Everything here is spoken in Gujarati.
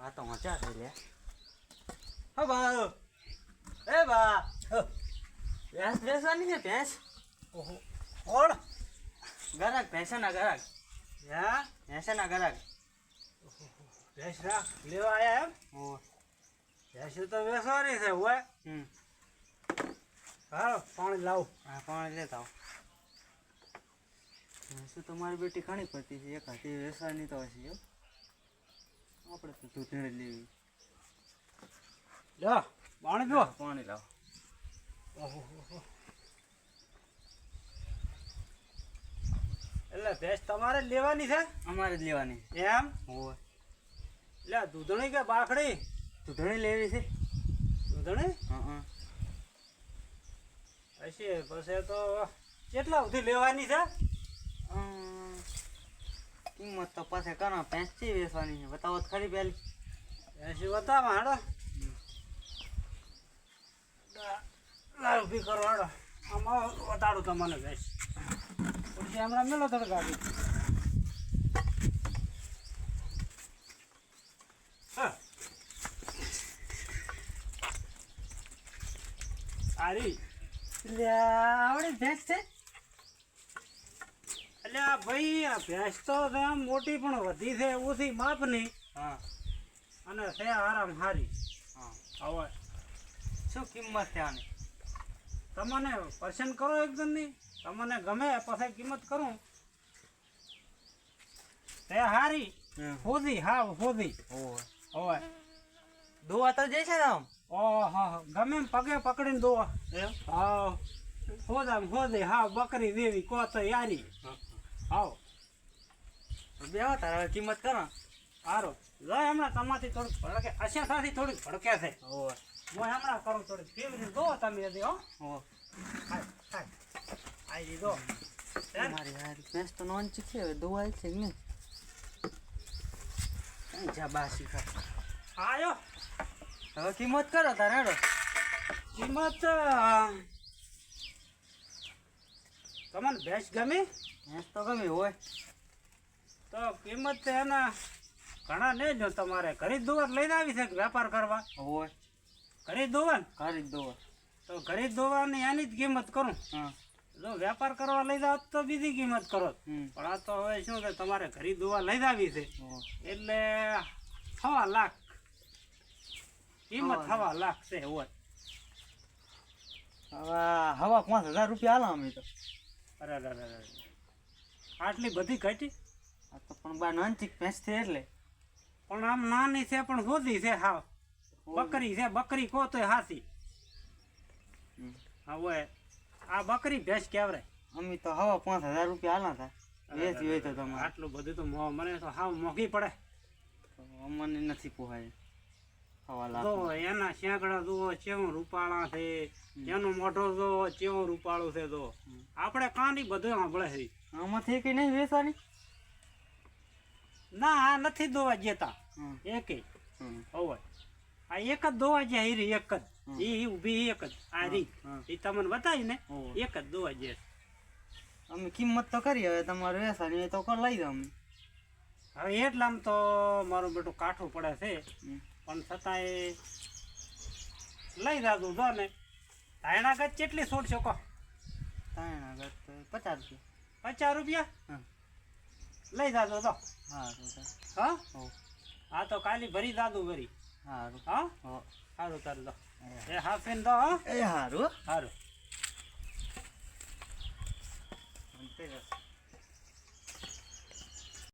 આ તો મજા થઈ લે. હા બા. એ બા. ભેંસ બેસવાની છે ભેંસ. ઓહો કોણ? ગરાક ભેંસના ગરાક. હા ભેંસના ગરાક. ભેંસ લેવા આયા એમ? ઓ ભેંસ તો બેસવાની છે હોય. હાલો પાણી લાવું. હા પાણી લેતા આવો. ભેંસું તો મારી બેટી ઘણી પડતી છે. એક હાથી વેસવાની તો હશે એમ. આપણે તો દૂધને લેવી. લો પાણી પીવો. પાણી લાવો. ઓહો એટલે ભેંસ તમારે જ લેવાની છે? અમારે જ લેવાની. એમ? હોય. એટલે દૂધણી કે બાખડી? દૂધણી લેવી છે. દૂધણી? હા હશે પછી તો કેટલા સુધી લેવાની છે? કિંમત તો પાસે કરો. ભેંસ ચી વેચવાની છે બતાવો તો ખરી પહેલી. ભેંસી બતાવો હાડો. ઊભી કરો હાડો. આમાં બતાડું તમને ભેંસ. પછી હમણાં મેલો થોડું ગાડી. હા સારી. એટલે આવડી ભેંસ છે. એટલે આ ભાઈ આ ભેંસ તો આમ મોટી પણ વધી છે ઓછી માપની હા અને છે આરામ હારી. હા હવે શું કિંમત છે આની? તમને પસંદ કરો એકદમ નહીં તમને ગમે પછી કિંમત કરું તે હારી હોધી હા હોધી હવે દોવા તો જઈ છે ને આમ. ઓહો ગમે એમ પગે પકડીને દો હા હોદામ હોદે હા બકરી દેવી કો તો યારી હાવ બેહો તારે કિંમત કરો. સારો લો હમણાં તમાથી થોડુંક ભડકે અશ્યાથી થોડીક ભડકે છે હોય. હું હમણાં કરું થોડીક ફેવરી દો તમે દે હો ખાય ખાય આવી દો મારી હારી ભેંસ તો નોંચી છે. હવે દોવાય છે કે નહીં? જા બાસી ખા. આયો હવે કિંમત કરો તારે હેડો. કિંમત તમને ભેંસ ગમી ભેંસ તો ગમી હોય. તો કિંમત તો એના ઘણા નહીં જો તમારે ઘરે જ દોવા લઈને આવી છે કે વેપાર કરવા? હોય ઘરે જ દોવા ને ખરી જ દોવા. તો ઘરે જ દોવાની એની જ કિંમત કરું. હા જો વેપાર કરવા લઈ જાવ તો બીજી કિંમત કરો. પણ આ તો હવે શું છે તમારે ઘરે દોવા લઈ આવી છે એટલે 6 લાખ કિંમત 6 લાખ છે હોય. હવે 5,000 રૂપિયા હાલો અમે તો. અરે આટલી બધી ઘટી આ તો પણ બા નાનચીક ભેંસ છે એટલે. પણ આમ નાની છે પણ હોધી છે હાવ બકરી છે બકરી કહો તોય હાથી. હવે આ બકરી ભેંસ કેવરે અમે તો હવે 5,000 રૂપિયા હાલા હતા. વેચી હોય તો તમારે. આટલું બધું તો મને તો હાવ મોંઘી પડે. અમને નથી પોહાય. 6 લાખ. જો એના શેંકડા જુઓ કેવું રૂપાળા છે એનો મોઢો જુઓ કેવું રૂપાળું છે. તો આપણે કાંડી બધું સાંભળે છે. આમાંથી કઈ નહીં વેચવાની? ના આ નથી દોવા જતા એકે. હવે આ એક જ દોવા જાય હીરી એક જ એ ઊભી એક જ આ રીત એ તમને બતાવી ને એક જ દોવા જાય. અમે કિંમત તો કરી. હવે તમારે વેચવાની હોય તો લઈ દો અમે. હવે એટલામ તો મારું બેટું કાઠું પડે છે પણ છતાંય લઈ જાતું જો ને. ધાયણા ગજ કેટલી છોડ શકો? 50 રૂપિયા લઈ જાજો તો. હા હા તો કાલી ભરી દાદુ ભરી. સારું. હા સારું તારું દો એ હાફ પેન દો. એ સારું. સારું.